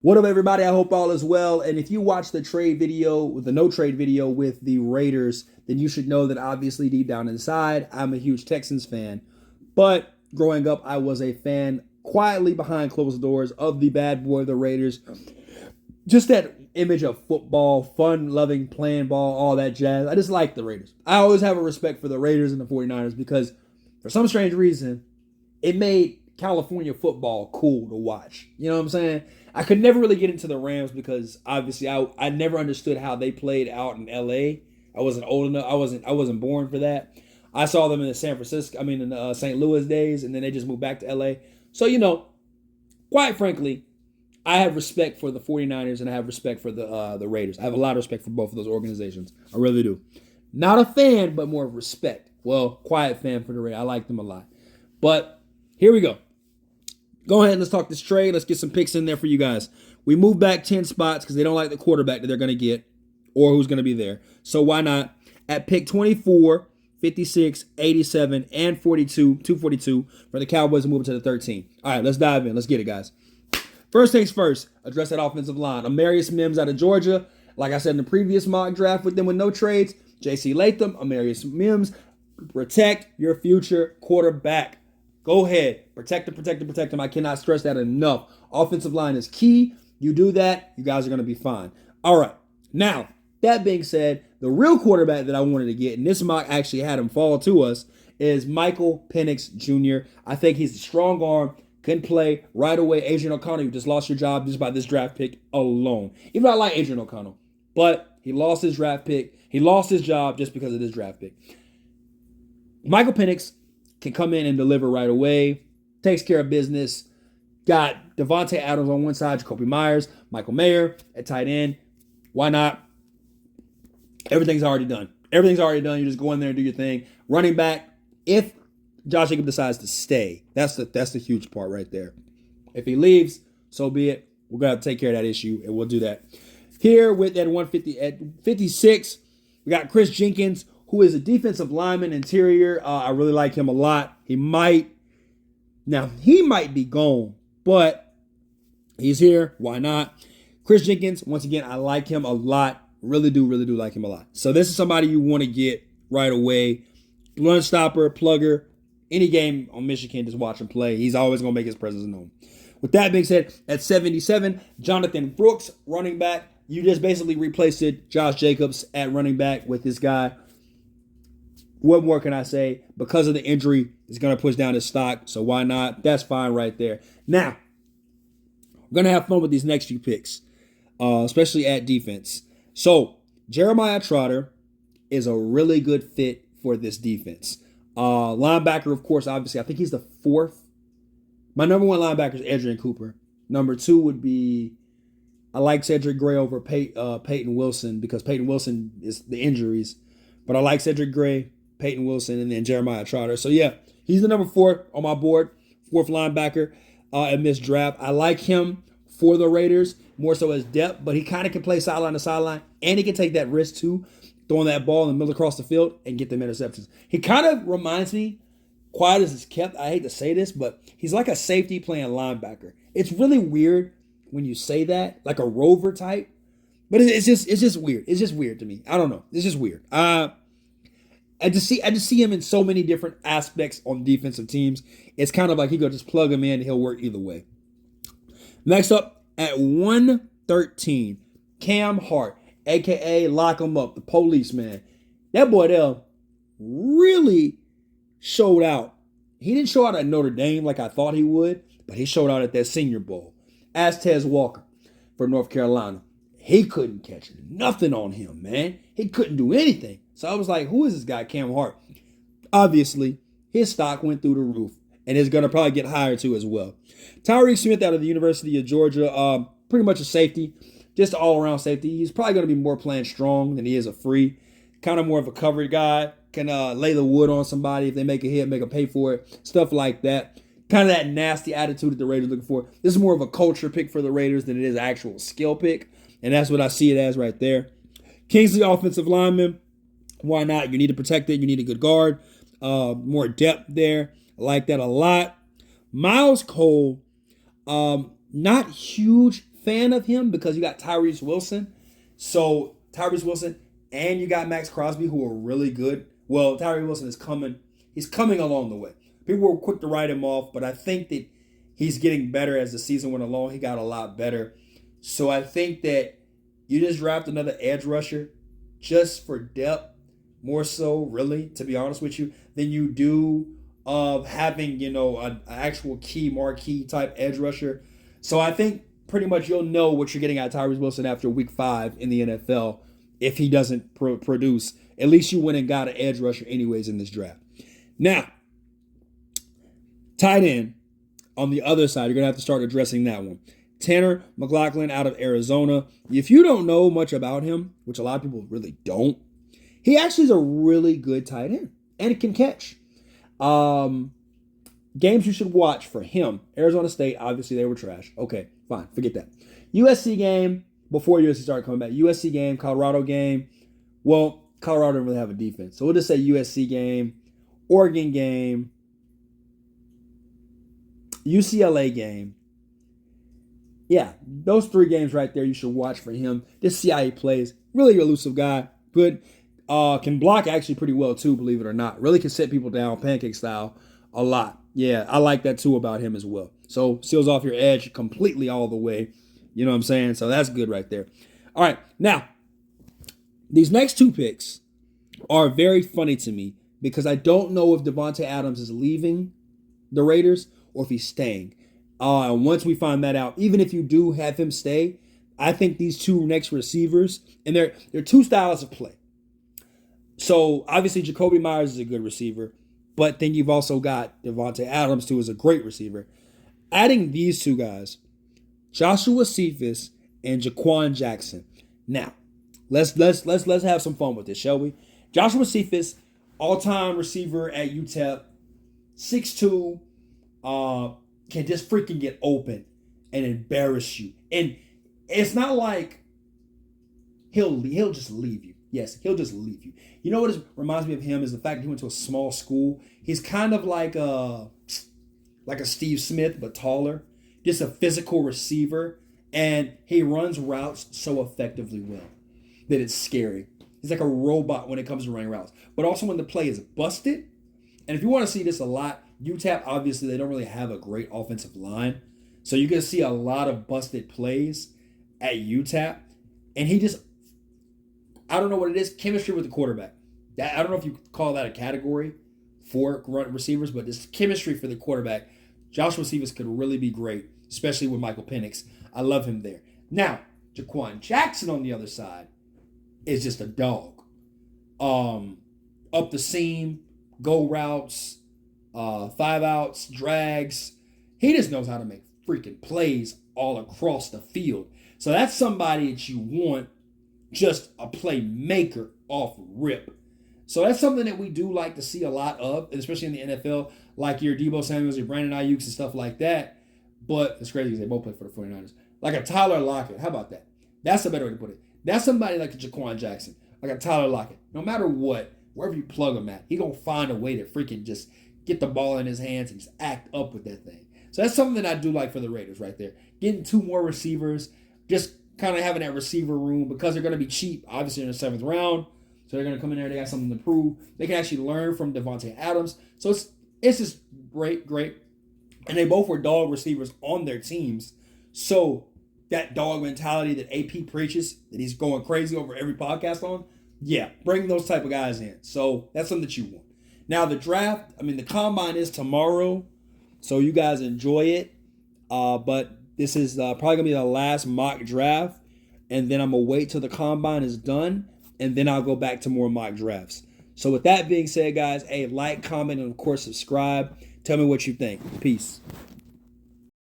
What up, everybody? I hope all is well. And if you watch the trade video, the no trade video with the Raiders, then you should know that obviously deep down inside, I'm a huge Texans fan. But growing up, I was a fan quietly behind closed doors of the bad boy of the Raiders. Just that image of football, fun loving, playing ball, all that jazz. I just like the Raiders. I always have a respect for the Raiders and the 49ers because for some strange reason, it made California football cool to watch. You know what I'm saying? I could never really get into the Rams because obviously I never understood how they played out in LA. I wasn't old enough. I wasn't born for that. I saw them in the in the St. Louis days, and then they just moved back to LA. So, quite frankly, I have respect for the 49ers and I have respect for the Raiders. I have a lot of respect for both of those organizations. I really do. Not a fan, but more of respect. Well, quiet fan for the Raiders. I like them a lot. But here we go. Go ahead and let's talk this trade. Let's get some picks in there for you guys. We moved back 10 spots because they don't like the quarterback that they're going to get or who's going to be there. So why not? At pick 24, 56, 87, and 242 for the Cowboys moving to the 13. All right, let's dive in. Let's get it, guys. First things first, address that offensive line. Amarius Mims out of Georgia. Like I said in the previous mock draft with them with no trades, J.C. Latham, Amarius Mims, protect your future quarterback. Go ahead. Protect him. I cannot stress that enough. Offensive line is key. You do that, you guys are going to be fine. All right. Now, that being said, the real quarterback that I wanted to get, and this mock actually had him fall to us, is Michael Penix Jr. I think he's a strong arm, can play right away. Adrian O'Connell, you just lost your job just by this draft pick alone. Even though I like Adrian O'Connell, but he lost his draft pick. He lost his job just because of this draft pick. Michael Penix can come in and deliver right away, takes care of business. Got Devontae Adams on one side, Jacoby Myers, Michael Mayer at tight end. Why not? Everything's already done. You just go in there and do your thing. Running back, if Josh Jacobs decides to stay, that's the huge part right there. If he leaves, so be it. We're going to have to take care of that issue, and we'll do that. Here with at 150, at 56, we got Chris Jenkins, who is a defensive lineman interior. I really like him a lot. He might be gone, but he's here. Why not? Chris Jenkins, once again, I like him a lot. Really do like him a lot. So this is somebody you want to get right away. Run stopper, plugger. Any game on Michigan, just watch him play. He's always going to make his presence known. With that being said, at 77, Jonathan Brooks, running back. You just basically replaced Josh Jacobs at running back with this guy. What more can I say? Because of the injury, it's going to push down his stock. So why not? That's fine right there. Now, we're going to have fun with these next few picks, especially at defense. So Jeremiah Trotter is a really good fit for this defense. Linebacker, of course, obviously, I think he's the fourth. My number one linebacker is Adrian Cooper. Number two would be, I like Cedric Gray over Peyton Wilson because Peyton Wilson is the injuries. But I like Cedric Gray, Peyton Wilson, and then Jeremiah Trotter. So, yeah, he's the number 4 on my board, fourth linebacker in this draft. I like him for the Raiders, more so as depth, but he kind of can play sideline to sideline, and he can take that risk, too, throwing that ball in the middle across the field and get them interceptions. He kind of reminds me, quiet as it's kept, I hate to say this, but he's like a safety playing linebacker. It's really weird when you say that, like a rover type, but it's just weird. It's just weird to me. I don't know. It's just weird. I just see him in so many different aspects on defensive teams. It's kind of like he could just plug him in and he'll work either way. Next up at 113, Cam Hart, a.k.a. Lock Him Up, the policeman. That boy there really showed out. He didn't show out at Notre Dame like I thought he would, but he showed out at that Senior Bowl. As Tez Walker for North Carolina. He couldn't catch nothing on him, man. He couldn't do anything. So I was like, who is this guy, Cam Hart? Obviously, his stock went through the roof and is going to probably get higher too as well. Tyreek Smith out of the University of Georgia, pretty much a safety, just an all-around safety. He's probably going to be more playing strong than he is a free. Kind of more of a covered guy. Can lay the wood on somebody if they make a hit, make them pay for it, stuff like that. Kind of that nasty attitude that the Raiders are looking for. This is more of a culture pick for the Raiders than it is an actual skill pick. And that's what I see it as right there. Kingsley, offensive lineman. Why not? You need to protect it. You need a good guard. More depth there. I like that a lot. Miles Cole, not huge fan of him because you got Tyrese Wilson. So Tyrese Wilson and you got Max Crosby, who are really good. Well, Tyrese Wilson is coming. He's coming along the way. People were quick to write him off, but I think that he's getting better as the season went along. He got a lot better. So I think that you just draft another edge rusher just for depth, more so, really, to be honest with you, than you do of having, an actual marquee type edge rusher. So I think pretty much you'll know what you're getting out of Tyrese Wilson after week 5 in the NFL. If he doesn't produce, at least you went and got an edge rusher anyways in this draft. Now, tight end, on the other side, you're going to have to start addressing that one. Tanner McLachlan out of Arizona. If you don't know much about him, which a lot of people really don't, he actually is a really good tight end and can catch. Games you should watch for him. Arizona State, obviously they were trash. Okay, fine, forget that. USC game, before USC started coming back. USC game, Colorado game. Well, Colorado didn't really have a defense. So we'll just say USC game, Oregon game, UCLA game. Yeah, those 3 games right there you should watch for him. Just see how he plays. Really elusive guy. Good. Can block actually pretty well too, believe it or not. Really can set people down pancake style a lot. Yeah, I like that too about him as well. So seals off your edge completely all the way. You know what I'm saying? So that's good right there. All right, now, these next 2 picks are very funny to me because I don't know if Davante Adams is leaving the Raiders or if he's staying. Once we find that out, even if you do have him stay, I think these 2 next receivers, and they're 2 styles of play. So obviously Jacoby Myers is a good receiver, but then you've also got Davante Adams, who is a great receiver. Adding these 2 guys, Joshua Cephas and Jaquan Jackson. Now, let's have some fun with this, shall we? Joshua Cephas, all-time receiver at UTEP, 6'2", can just freaking get open and embarrass you. And it's not like he'll just leave you. Yes, he'll just leave you. You know what reminds me of him is the fact that he went to a small school. He's kind of like a Steve Smith, but taller. Just a physical receiver. And he runs routes so effectively well that it's scary. He's like a robot when it comes to running routes. But also when the play is busted. And if you want to see this a lot, UTEP, obviously, they don't really have a great offensive line. So you're going to see a lot of busted plays at UTEP. And he just, I don't know what it is, chemistry with the quarterback. I don't know if you call that a category for receivers, but this chemistry for the quarterback, Joshua Cephas could really be great, especially with Michael Penix. I love him there. Now, Jaquan Jackson on the other side is just a dog. Up the seam, go routes, 5 outs, drags. He just knows how to make freaking plays all across the field. So that's somebody that you want, just a playmaker off rip. So that's something that we do like to see a lot of, especially in the NFL, like your Deebo Samuels, your Brandon Ayuk's and stuff like that. But it's crazy because they both play for the 49ers. Like a Tyler Lockett. How about that? That's a better way to put it. That's somebody like a Jaquan Jackson, like a Tyler Lockett. No matter what, wherever you plug him at, he's going to find a way to freaking just get the ball in his hands and just act up with that thing. So that's something that I do like for the Raiders right there. Getting 2 more receivers, just kind of having that receiver room because they're going to be cheap, obviously, in the 7th round. So they're going to come in there, they got something to prove. They can actually learn from Davante Adams. So it's just great. And they both were dog receivers on their teams. So that dog mentality that AP preaches, that he's going crazy over every podcast on, yeah, bring those type of guys in. So that's something that you want. Now the draft, the combine is tomorrow, so you guys enjoy it. But this is probably going to be the last mock draft, and then I'm going to wait till the combine is done, and then I'll go back to more mock drafts. So with that being said, guys, like, comment, and of course subscribe. Tell me what you think. Peace.